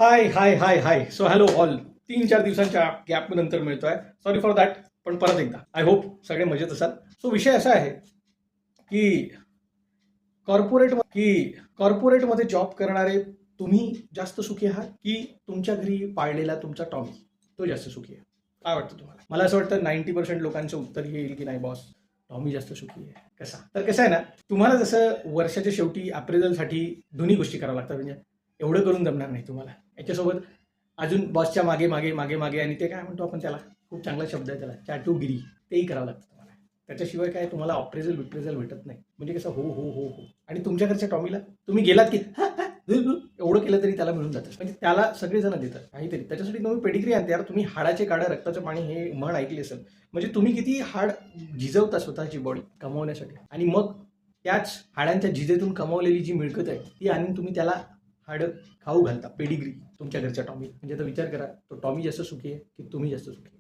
हाय हाय हाय हाय so hello all 3-4 दिवसांच्या gap नंतर मिळतोय. Sorry for that. पण परत एकदा आय होप सगळे मजेत असाल. सो विषय असा आहे की कॉर्पोरेटमध्ये जॉब करणारे तुम्ही जास्त सुखी आहात की तुमच्या घरी पाळलेला तुमचा टॉमी तो जास्त सुखी आहे? काय वाटतं तुम्हाला? मला असं वाटतं 90% लोकांचं उत्तर हे येईल की नाही बॉस, टॉमी जास्त सुखी आहे. कसा? तर कसं आहे ना, तुम्हाला जसं वर्षाच्या शेवटी अप्रेझलसाठी दोन्ही गोष्टी कराव्या लागतात. म्हणजे एवढं करून जमणार नाही तुम्हाला. याच्यासोबत अजून बॉसच्या मागे मागे मागे मागे आणि ते काय म्हणतो आपण त्याला, खूप चांगला शब्द आहे त्याला, चाटुगिरी, तेही करावं लागतं तुम्हाला. त्याच्याशिवाय काय तुम्हाला अप्रेझल भेटत नाही. म्हणजे कसं हो हो हो हो. आणि तुमच्या घरच्या टॉमीला तुम्ही गेलात की एवढं केलं तरी त्याला मिळून जातं. म्हणजे त्याला सगळेजण देतात काहीतरी. त्याच्यासाठी तुम्ही पेडिग्री आणते. यार तुम्ही हाडाचे काढा रक्ताचं पाणी हे म्हण ऐकली असेल. म्हणजे तुम्ही किती हाड झिजवता स्वतःची बॉडी कमवण्यासाठी, आणि मग त्याच हाडांच्या झिजेतून कमावलेली जी मिळकत आहे ती आणून तुम्ही त्याला हाडं खाऊ घालता. पेडिग्री तुमच्या घरच्या टॉमी. म्हणजे आता विचार करा, तो टॉमी जास्त सुखी आहे की तुम्ही जास्त सुखी आहे?